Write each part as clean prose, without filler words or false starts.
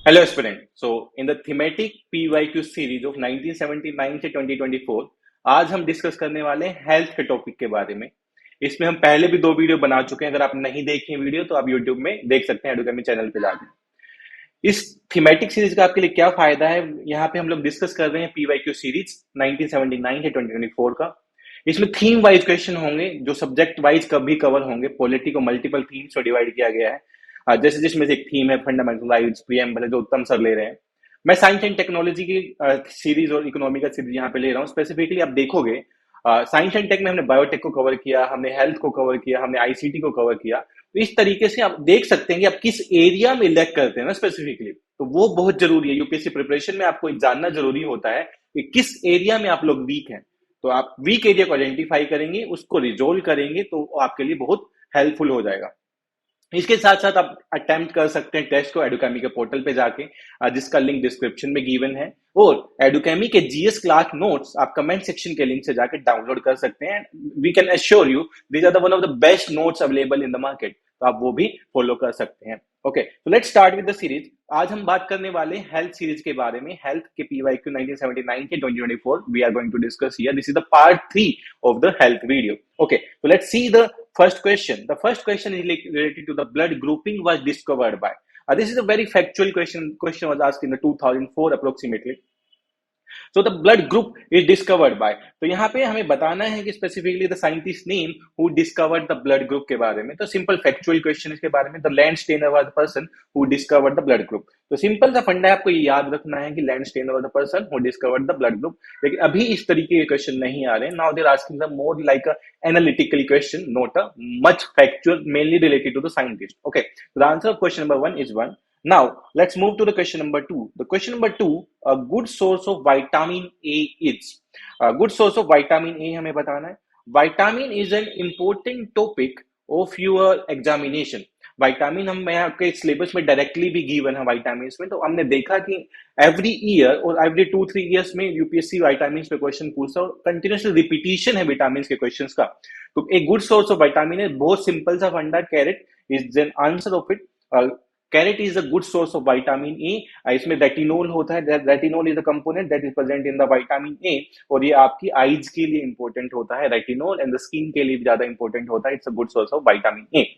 Hello, aspirant. So, in the thematic PYQ series of 1979 से 2024, आज हम डिस्कस करने वाले हैं हेल्थ के टॉपिक के बारे में। इसमें हम पहले भी 2 वीडियो बना चुके हैं। अगर आप नहीं देखे वीडियो तो आप यूट्यूब में देख सकते हैं, एडुकेमी चैनल पे जाकर। इस थीमेटिक सीरीज का आपके लिए क्या फायदा है, यहाँ पे हम लोग डिस्कस कर रहे हैं पीवाईक्यू सीरीज 1979 से 2024 का। इसमें थीम वाइज क्वेश्चन होंगे जो सब्जेक्ट वाइज कभी कवर होंगे। पॉलिटी को मल्टीपल थीम्स में डिवाइड किया गया है। जैसे जिसमें से एक थीम है फंडामेंटल राइट्स, प्रीएम्बल है जो उत्तम सर ले रहे हैं। मैं साइंस एंड टेक्नोलॉजी की सीरीज और इकोनॉमी का सीरीज यहाँ पे ले रहा हूँ। स्पेसिफिकली आप देखोगे साइंस एंड टेक में हमने बायोटेक को कवर किया, हमने हेल्थ को कवर किया, हमने आईसीटी को कवर किया। तो इस तरीके से आप देख सकते हैं कि आप किस एरिया में इलेक्ट करते हैं ना स्पेसिफिकली, तो वो बहुत जरूरी है। यूपीएससी प्रिपरेशन में आपको जानना जरूरी होता है कि किस एरिया में आप लोग वीक हैं। तो आप वीक एरिया को आइडेंटिफाई करेंगे, उसको रिजोल्व करेंगे, तो आपके लिए बहुत हेल्पफुल हो जाएगा। इसके साथ साथ आप अटेम्प्ट कर सकते हैं टेस्ट को एडुकेमी के पोर्टल पे जाके, जिसका लिंक डिस्क्रिप्शन में गिवन है। और एडुकेमी के जीएस क्लास नोट्स आप कमेंट सेक्शन के लिंक से जाके डाउनलोड कर सकते हैं। We can assure you these are the one of the best notes available in the market, तो आप वो भी फॉलो कर सकते हैं। ओके, तो let's start with the series. आज हम बात करने वाले हैं हेल्थ सीरीज के बारे में। हेल्थ के पीवाईक्यू 1979 के 2024 we are going to discuss here. This is the part 3 of the health video. Okay, so let's see the first question. The first question is related to the blood grouping was discovered by. This is a very factual question. Question was asked in the 2004 approximately. So the blood group is discovered by. तो यहाँ पे हमें बताना है कि specifically the scientist name who discovered the blood group के बारे में। तो सिंपल फैक्चुअल क्वेश्चन इसके बारे में। The Landsteiner was the person who discovered the blood group. तो सिंपल सा फंडा है, आपको ये याद रखना है कि Landsteiner was the person who discovered the blood group. लेकिन अभी इस तरीके के क्वेश्चन नहीं आ रहे। Now they are asking the more like a analytical question, not a much factual, mainly related to the scientist. Okay, the answer of question number 1 is 1. Now, let's move to the question number 2. The question number 2, a good source of vitamin A is. A good source of vitamin A हमें बताना है। Vitamin is an important topic of your examination. Vitamin हम आपके syllabus में directly भी given है vitamin में। तो हमने देखा कि एवरी ईयर और एवरी 2-3 ईयर्स में यूपीएससी विटामिन पे क्वेश्चन पूछता है और कंटिन्यूसली रिपीटिशन है विटामिन के क्वेश्चंस का। तो एक गुड सोर्स ऑफ विटामिन है, बहुत सिंपल सा फंडा, carrot is an answer of it. Carrot is a good source of vitamin A. इसमें रेटिनोल होता है। Retinol is a component that is present in the vitamin A, और ये आपकी आईज के लिए इंपॉर्टेंट होता है रेटिनोल, एंड द स्किन के लिए भी ज्यादा इंपॉर्टेंट होता है। It's a good source of vitamin A.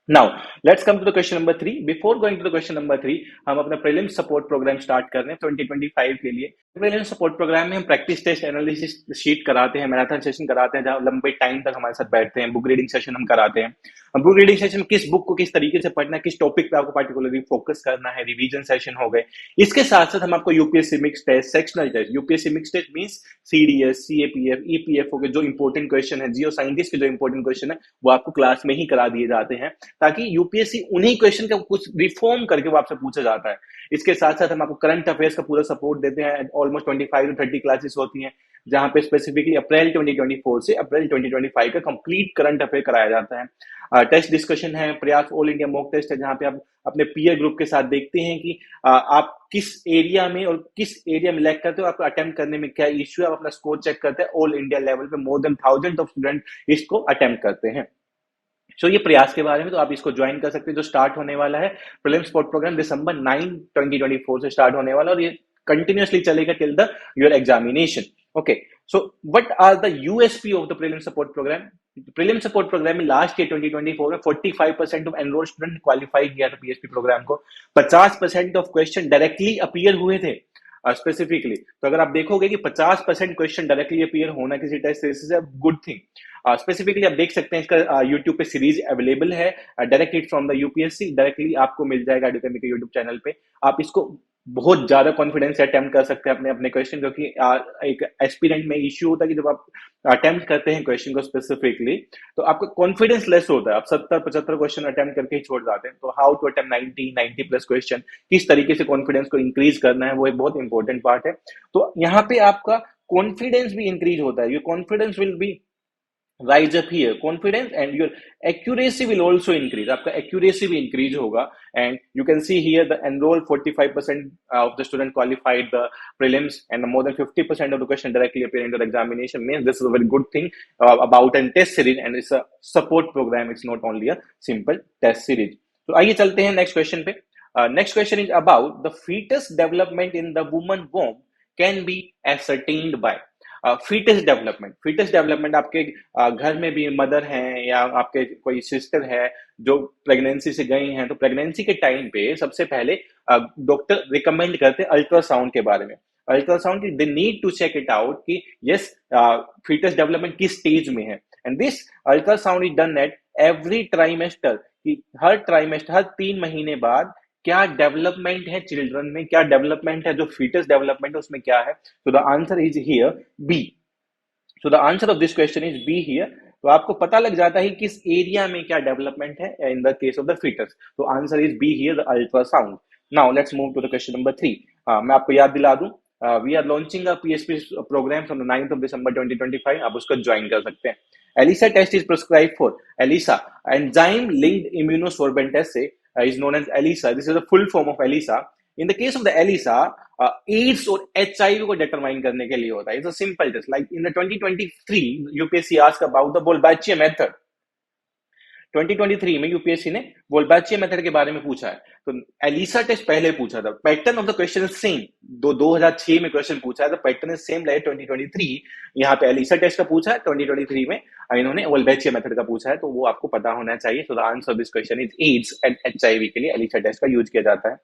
Now, let's come to the question number 3. Before going to the question number 3, हम अपना प्रीलिम सपोर्ट प्रोग्राम स्टार्ट कर रहे हैं 2025 के लिए। प्रीलिम सपोर्ट प्रोग्राम में हम प्रैक्टिस टेस्ट एनालिसिस शीट कराते हैं, मैराथन सेशन कराते हैं, जहाँ लंबे टाइम तक हमारे साथ बैठते हैं। बुक रीडिंग सेशन हम कराते हैं। हम बुक रीडिंग सेशन में किस बुक को किस तरीके से पढ़ना है, किस टॉपिक पे आपको पार्टिकुलरली फोकस करना है, रिवीजन सेशन हो गए। इसके साथ साथ हम आपको UPSC mix test, sectional test, UPSC mix test means CDS, CAPF, EPFO के जो इंपॉर्टेंट क्वेश्चन है, जियो साइंटिस्ट के जो इंपॉर्टेंट क्वेश्चन है, वो आपको क्लास में ही करा दिए जाते हैं, ताकि यूपीएससी उन्हीं क्वेश्चन का कुछ रिफॉर्म करके वो आपसे पूछा जाता है। इसके साथ साथ हम आपको करंट अफेयर्स का पूरा सपोर्ट देते हैं। ऑलमोस्ट 25 to 30 क्लासेस होती हैं, जहां पे स्पेसिफिकली अप्रैल 2024 से अप्रैल 2025 का कंप्लीट करंट अफेयर कराया जाता है। टेस्ट डिस्कशन है, प्रयास ऑल इंडिया मॉक टेस्ट है, जहां पे आप अपने पीयर ग्रुप के साथ देखते हैं कि आप किस एरिया में और किस एरिया में लैग करते हो, आपको अटेम्प्ट करने में क्या इश्यू है, आप अपना स्कोर चेक करते हैं। ऑल इंडिया लेवल पे मोर देन 1000 ऑफ स्टूडेंट इसको अटेम्प्ट करते हैं। सो ये प्रयास के बारे में, तो आप इसको ज्वाइन कर सकते हैं, जो स्टार्ट होने वाला है। प्रीलिम सपोर्ट प्रोग्राम December 9, 2024 से स्टार्ट होने वाला, और ये कंटिन्यूअसली चलेगा till the your examination. Okay, so what are the USP of the prelim support program? Prelim support program में लास्ट ईयर 2024 में 45% ऑफ एनरोल्ड स्टूडेंट क्वालिफाई किया था पीएसपी प्रोग्राम को। 50% ऑफ क्वेश्चन डायरेक्टली अपीयर हुए थे specifically. तो अगर आप देखोगे कि 50% क्वेश्चन डायरेक्टली अपीयर होना किसी टेस्ट से, this is a good thing. Specifically आप देख सकते हैं, इसका यूट्यूब पे सीरीज अवेलेबल है, directly from the UPSC, directly आपको मिल जाएगा एडुकेमी के यूट्यूब चैनल पे। आप इसको बहुत ज्यादा कॉन्फिडेंस से अटेम्प्ट कर सकते हैं अपने अपने क्वेश्चन, क्योंकि एक एस्पिरेंट में इश्यू होता है कि जब आप अटेम्प्ट करते हैं क्वेश्चन को स्पेसिफिकली, तो आपका कॉन्फिडेंस लेस होता है। आप 70-75 क्वेश्चन अटेम्प्ट करके ही छोड़ जाते हैं। तो how to attempt 90 plus question, किस तरीके से कॉन्फिडेंस को इंक्रीज करना है, वो एक बहुत इंपॉर्टेंट पार्ट है। तो यहाँ पे आपका कॉन्फिडेंस भी इंक्रीज होता है। Your confidence will be rise up here, confidence, and your accuracy will also increase. आपका accuracy भी increase होगा, and you can see here the enrolled 45% of the student qualified the prelims, and more than 50% of the question directly appear in the examination. Means this is a very good thing about a test series, and it's a support program. It's not only a simple test series. तो आइए चलते हैं next question पे। Next question is about the fetus development in the woman womb can be ascertained by. Foetus development आपके घर में भी mother हैं या आपके कोई सिस्टर है जो प्रेगनेंसी से गई हैं, तो प्रेगनेंसी के टाइम पे सबसे पहले डॉक्टर रिकमेंड करते हैं अल्ट्रासाउंड के बारे में. अल्ट्रासाउंड की they need to check it out कि यस फीटस डेवलपमेंट किस स्टेज में है. And this ultrasound is done at every trimester, कि हर ट्राइमेस्टर, हर 3 महीने बाद क्या डेवलपमेंट है चिल्ड्रन में, क्या डेवलपमेंट है, जो फीटस डेवलपमेंट है उसमें क्या है. तो the answer is here B. So the answer of this question is B here. तो आपको पता लग जाता है किस एरिया में क्या डेवलपमेंट है in the case of the foetus. तो answer is B here, the ultrasound. Now let's move to the question number 3. मैं आपको याद दिला दूं, we are launching a PSP programme from the 9th of December 2025. आप उसको join कर सकते हैं. ELISA test is prescribed for ELISA, enzyme linked immunosorbent assay, is known as ELISA. This is the full form of ELISA. In the case of the ELISA, AIDS और HIV को determine करने के लिए होता है. It's a simple test. Like in the 2023, UPSC asked about the Bolbachia method. 2023 में UPSC ने Wolbachia method के बारे में पूछा है. तो एलिसा टेस्ट पहले पूछा था. Pattern of the question is same. 2006 में क्वेश्चन पूछा है, तो पैटर्न इज सेम लाइक 2023. यहाँ पे एलिसा टेस्ट का पूछा है, 2023 में इन्होंने वोल्बाचिया मेथड का पूछा है, तो वो आपको पता होना चाहिए. So the answer of this question is AIDS and HIV के लिए एलिसा टेस्ट का यूज किया जाता है.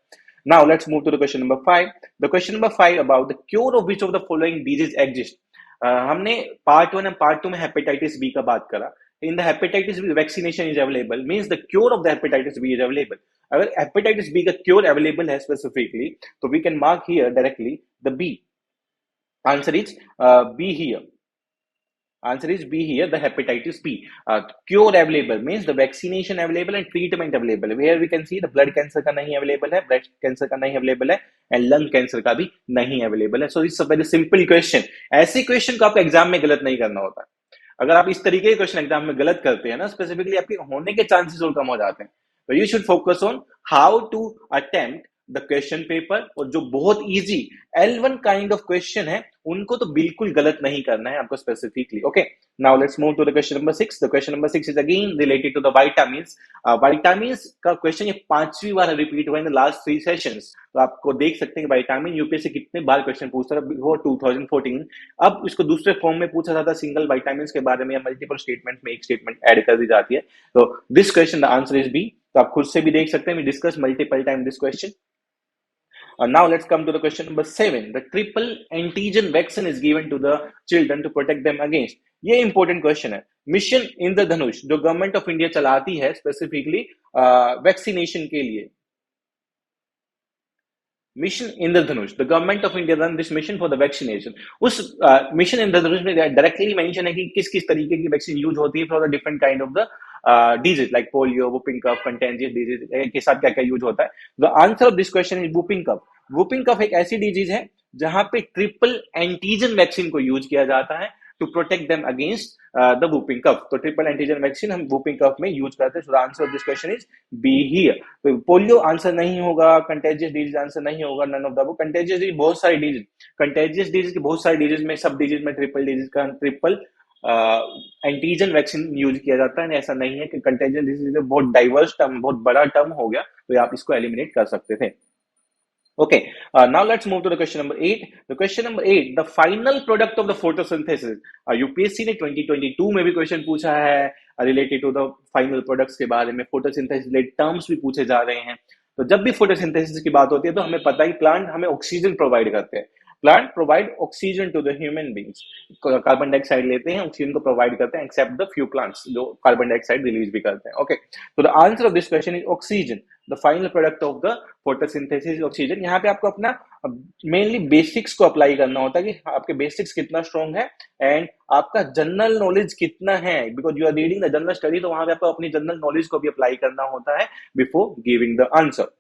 Now let's move to the question number 5. The question number 5 about the cure of which of the following disease exist. हमने part 1 और part 2 में hepatitis B का बात करा. In the hepatitis B vaccination is available, means the cure of the hepatitis B is available. अगर hepatitis B का cure available है specifically, तो we can mark here directly the B. Answer is B here. Answer is B here, the hepatitis B. Cure available means the vaccination available and treatment available. Where we can see the blood cancer का नहीं available है, breast cancer का नहीं available है, and lung cancer का भी नहीं available है. So it's a very simple question. ऐसे question को आपको एग्जाम में गलत नहीं करना होता. अगर आप इस तरीके के क्वेश्चन एग्जाम में गलत करते हैं ना, स्पेसिफिकली आपके होने के चांसेस और कम हो जाते हैं. तो you should focus on how to attempt the question paper, और जो बहुत easy L1 kind of question है उनको तो बिल्कुल गलत नहीं करना है आपको specifically. Okay, now let's move to the question number 6. The question number 6 is again related to the vitamins. Vitamins का क्वेश्चन ये 5वीं बार रिपीट हुआ इन द लास्ट 3 सेशंस. तो आपको देख सकते हैं कि विटामिन यूपीएससी कितने बार क्वेश्चन पूछता था बिफोर 2014. अब इसको दूसरे फॉर्म में पूछा जाता है सिंगल विटामिन्स के बारे में, या मल्टीपल स्टेटमेंट में एक स्टेटमेंट ऐड कर दी जाती है. तो this question the answer is B. तो आप खुद से भी देख सकते हैं, we discuss multiple time this question. Now let's come to the question number 7. The triple antigen vaccine is given to the children to protect them against. ये important question है. मिशन इंद्रधनुष जो गवर्नमेंट ऑफ इंडिया चलाती है specifically vaccination के लिए. Mission Indradhanush, the government of India run this mission for the vaccination. उस mission इंद्रधनुष में directly mention है कि किस किस तरीके की वैक्सीन यूज होती है for the different kind of the disease like polio, whooping cough, contagious disease के साथ क्या क्या यूज होता है. The answer of this question is whooping cough. Whooping cough एक ऐसी डिजीज है जहां पे ट्रिपल एंटीजन वैक्सीन को यूज किया जाता है to protect them against the whooping cough. तो ट्रिपल एंटीजन वैक्सीन हम वुपिंग कफ में यूज करते हैं. So the answer of this question is B here. तो पोलियो आंसर नहीं होगा, कंटेजियस डिजीज आंसर नहीं होगा, none of the above. Contagious disease बहुत सारी डिजीज, कंटेजियस डिजीज की बहुत सारी डिजीज में, सब डिजीज में ट्रिपल डिजीज का ट्रिपल एंटीजन वैक्सीन यूज किया जाता है. ऐसा नहीं है कि कंटेजियस डिजीज बहुत डाइवर्स टर्म, बहुत बड़ा टर्म हो गया, तो आप इसको एलिमिनेट कर सकते थे. Okay, now let's move to the question number 8. The question number 8, the final product of the photosynthesis. UPSC ने 2022 में भी क्वेश्चन पूछा है related to the final products के बारे में. फोटोसिंथेसिस रिलेटेड टर्म्स भी पूछे जा रहे हैं. तो जब भी फोटोसिंथेसिस की बात होती है तो हमें पता है कि प्लांट हमें ऑक्सीजन प्रोवाइड करते हैं. Plant provide oxygen to the human beings. Carbon dioxide लेते हैं, ऑक्सीजन को प्रोवाइड करते हैं, एक्सेप्ट द फ्यू प्लांट्स जो कार्बन डाइऑक्साइड रिलीज भी करते हैं. ओके, तो the answer of this question is oxygen. The final product of the photosynthesis oxygen. यहाँ पे आपको अपना मेनली बेसिक्स को अप्लाई करना होता है कि आपके बेसिक्स कितना स्ट्रॉन्ग है एंड आपका जनरल नॉलेज कितना है. Because you are reading the general study, तो वहां पे आपको अपनी जनरल नॉलेज को भी अप्लाई करना होता है before giving the answer.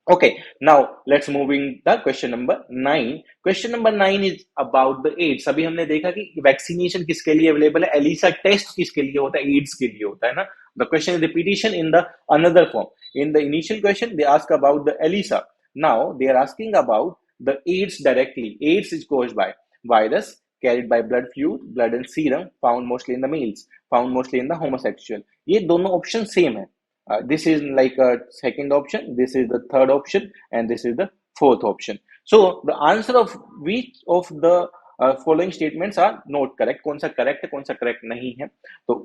Okay, now let's moving the question number 9. Question number 9 is about the AIDS. अभी हमने देखा कि वैक्सीनेशन किसके लिए अवेलेबल है, एलिसा टेस्ट किसके लिए होता है, एड्स के लिए होता है ना. The question is repetition in the another form. In the initial question they ask about the ELISA. Now they are asking about the AIDS directly. AIDS is caused by virus carried by blood fluid, blood and serum, found mostly in the males, found mostly in the homosexual. ये दोनों option same है. This is like a second option, this is the third option, and this is the fourth option. So the answer of which of the following statements are not correct, कौन सा correct है, कौन सा correct नहीं है. तो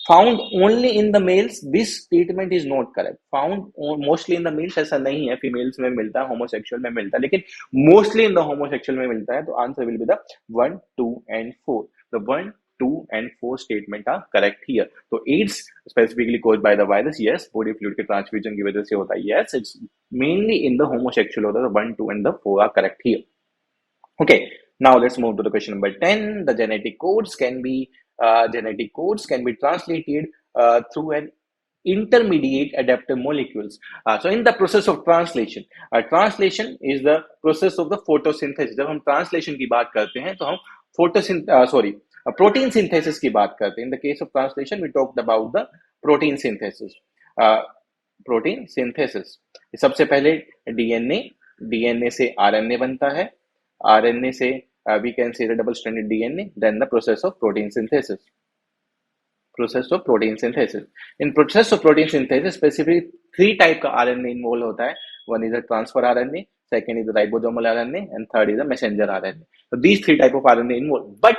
found only in the males, this statement is not correct. Found mostly in the males ऐसा नहीं है, females में मिलता है, homosexual में मिलता है, लेकिन mostly in the homosexual में मिलता है. तो answer will be the 1, 2 and 4. The 1, 2 and 4 statement are correct here. So AIDS specifically caused by the virus, yes. Body fluid के transfusion की वजह से होता है, yes. It's mainly in the homosexual होता है. The 1, 2 and the 4 are correct here. Okay. Now let's move to the question number 10. The genetic codes can be translated through an intermediate adaptive molecules. So in the process of translation, translation is the process of the photosynthesis. जब हम translation की बात करते हैं तो हम protein synthesis की बात करते हैं. In the case of translation, we talked about the protein synthesis. Protein synthesis. सबसे पहले DNA से RNA बनता है. RNA से we can say the double-stranded DNA. Then the process of protein synthesis. In process of protein synthesis, specifically 3 type का RNA involved होता है. One is the transfer RNA, second is the ribosomal RNA, and third is the messenger RNA. So these 3 type of RNA involved. But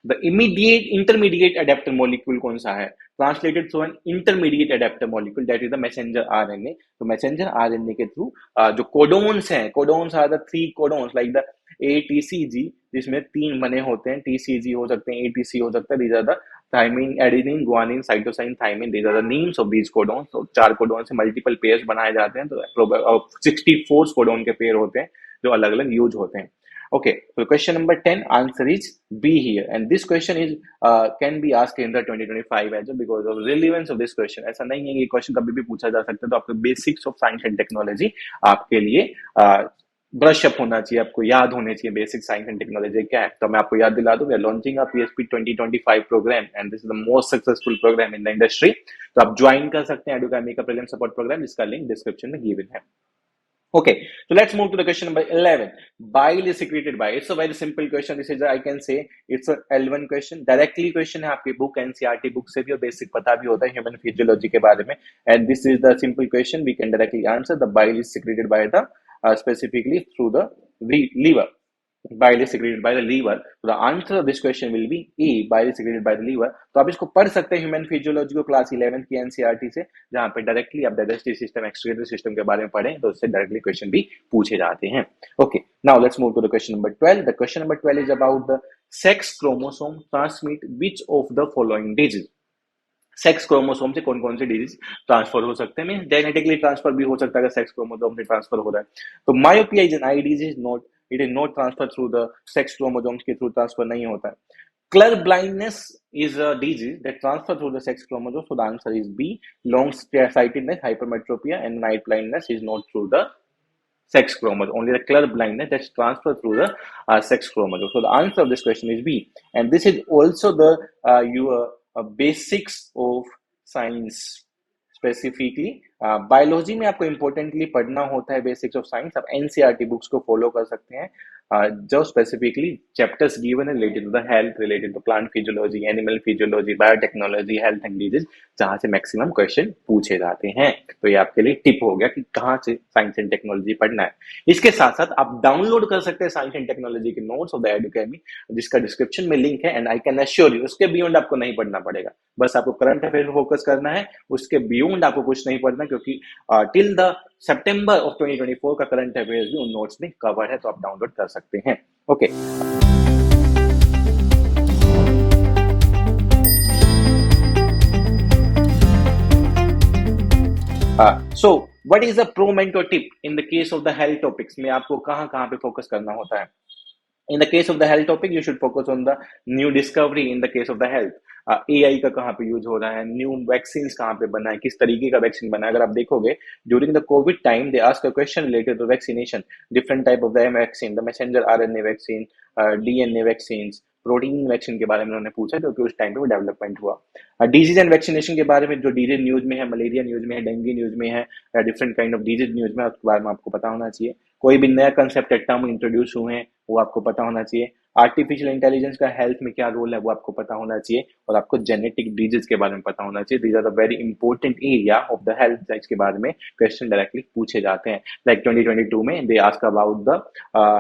the intermediate adaptive molecule कौन सा है? Translated through an intermediate adaptive molecule, that is the messenger RNA. So messenger RNA के through जो codons हैं, codons are the 3 codons like the ATCG, जिसमें 3 बने होते हैं. TCG हो सकते हैं, ATC हो सकता है. These are the thymine, adenine, guanine, cytosine, thymine. These are the names of these codons. So 4 codons से multiple pairs बनाए जाते हैं. तो 64 codon के pair होते हैं जो अलग-अलग यूज होते हैं. Okay, so question number 10, answer is B here, and this question is can be asked in the 2025 as well because of relevance of this question. ऐसा नहीं है कि question कभी भी पूछा जा सकता है. तो आपको basics of science and technology आपके लिए ब्रश अप होना चाहिए, आपको याद होने चाहिए बेसिक साइंस एंड टेक्नोलॉजी क्या है. तो मैं आपको याद दिला दूं, we are launching a PSP 2025 program and this is the most successful program in the industry. तो आप ज्वाइन कर सकते हैं एडुकेमी का प्रीलिम सपोर्ट प्रोग्राम, जिसका लिंक डिस्क्रिप्शन में गिवन है. Okay, so let's move to the question number 11. Bile is secreted by. It's a very simple question. This is I can say it's a L1 question. Directly question है आपकी book NCERT book से भी और basic पता भी होता है human physiology के बारे में. And this is the simple question we can directly answer. The bile is secreted by the specifically through the liver. Bile is secreted by the liver. So the answer of this question will be A. Bile is secreted by the liver. तो आप इसको पढ़ सकते हैं human physiology को class 11 की NCERT से, जहां पे डायरेक्टली आप डाइजेस्टिव सिस्टम, एक्सक्रीटरी सिस्टम के बारे में पढ़ें तो उससे डायरेक्टली क्वेश्चन भी पूछे जाते हैं. Okay, now let's move to the question number 12. The question number 12 is about the sex chromosome transmit which of the following disease. Sex chromosome से कौन कौन से डिजीज ट्रांसफर हो सकते हैं. मीन जेनेटिकली ट्रांसफर भी हो सकता है अगर सेक्स क्रोमोसोम से ट्रांसफर हो रहा है. तो myopia is an eye disease, not it is not transfer through the sex chromosomes के थ्रू ट्रांसफर नहीं होता है. Clear blindness is a disease that transfer through the sex chromosome. So the answer is B. Long sightedness, hypermetropia, and night blindness is not through the sex chromosome. Only the clear blindness that's transferred through the sex chromosome. So the answer of this question is B. And this is also the your basics of science. Specifically biology में आपको importantly पढ़ना होता है basics of science. आप NCERT books को follow कर सकते हैं जो स्पेसिफिकली चैप्टर्स गिवन है related to the health, related to plant physiology, animal physiology, biotechnology, health and disease, जहां से मैक्सिमम क्वेश्चन पूछे जाते हैं. तो ये आपके लिए टिप हो गया कि कहां से साइंस एंड टेक्नोलॉजी पढ़ना है. इसके साथ साथ आप डाउनलोड कर सकते हैं साइंस एंड टेक्नोलॉजी के नोट्स ऑफ द एडुकेमी, जिसका डिस्क्रिप्शन में लिंक है. And I can assure you उसके बियॉन्ड आपको नहीं पढ़ना पड़ेगा, बस आपको करंट अफेयर फोकस करना है. उसके बियॉन्ड आपको कुछ नहीं पढ़ना, क्योंकि टिल द सितंबर ऑफ 2024 का करंट अफेयर्स भी उन नोट्स में कवर है, तो आप डाउनलोड कर सकते हैं. Okay, so what is the pro mentor tip in the case of the health topics में आपको कहां पे फोकस करना होता है. In the case of the health topic, you should focus on the new discovery in the case of the health. AI का कहाँ पे यूज हो रहा है, न्यू वैक्सीन्स कहाँ पे बना है, किस तरीके का वैक्सीन बना है. अगर आप देखोगे during the COVID time they ask a question related to vaccination, different type of the vaccine, the messenger RNA vaccine, DNA vaccine, protein vaccine के बारे में उन्होंने पूछा, क्योंकि उस टाइम पे वो डेवलपमेंट हुआ. डिजीज एंड वैक्सीनेशन के बारे में जो डिजीज न्यूज में है, मलेरिया न्यूज में है, डेंगू न्यूज में है, different kind of disease news में, उसके बारे में आपको पता होना चाहिए. कोई भी नया कंसेप्ट टर्म इंट्रोड्यूस हुए हैं वो आपको पता होना चाहिए. आर्टिफिशियल इंटेलिजेंस का हेल्थ में क्या रोल है वो आपको पता होना चाहिए, और आपको जेनेटिक डिजीज के बारे में पता होना चाहिए। These are the very important area of the health science के बारे में क्वेश्चन डायरेक्टली पूछे जाते हैं। लाइक 2022 में they ask about the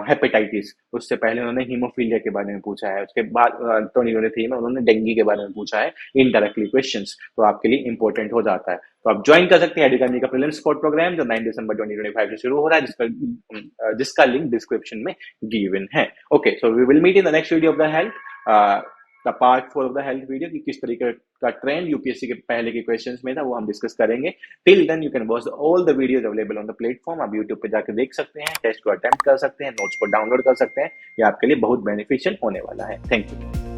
hepatitis, उससे पहले उन्होंने हीमोफीलिया के बारे में पूछा है, उसके बाद 2023 में उन्होंने डेंगू के बारे में पूछा है इनडायरेक्टली क्वेश्चंस, तो आपके लिए इंपॉर्टेंट हो जाता है। तो आप ज्वाइन कर सकते हैं एडुकेमी का प्रीलिम्स स्पोर्ट प्रोग्राम जो 9 दिसंबर 2025 से शुरू हो रहा है, जिसका लिंक डिस्क्रिप्शन में गिवन है। Okay, so we will meet in the next video of the health, the part 4 of the health video कि किस तरीके का ट्रेंड यूपीएससी के पहले के क्वेश्चंस में था वो हम डिस्कस करेंगे। Till then you can watch all the videos available on the platform. आप यूट्यूब पे जाकर देख सकते हैं, टेस्ट को अटेम्प्ट कर सकते हैं, नोट्स को डाउनलोड कर सकते हैं। ये आपके लिए बहुत बेनिफिशियल होने वाला है। Thank you.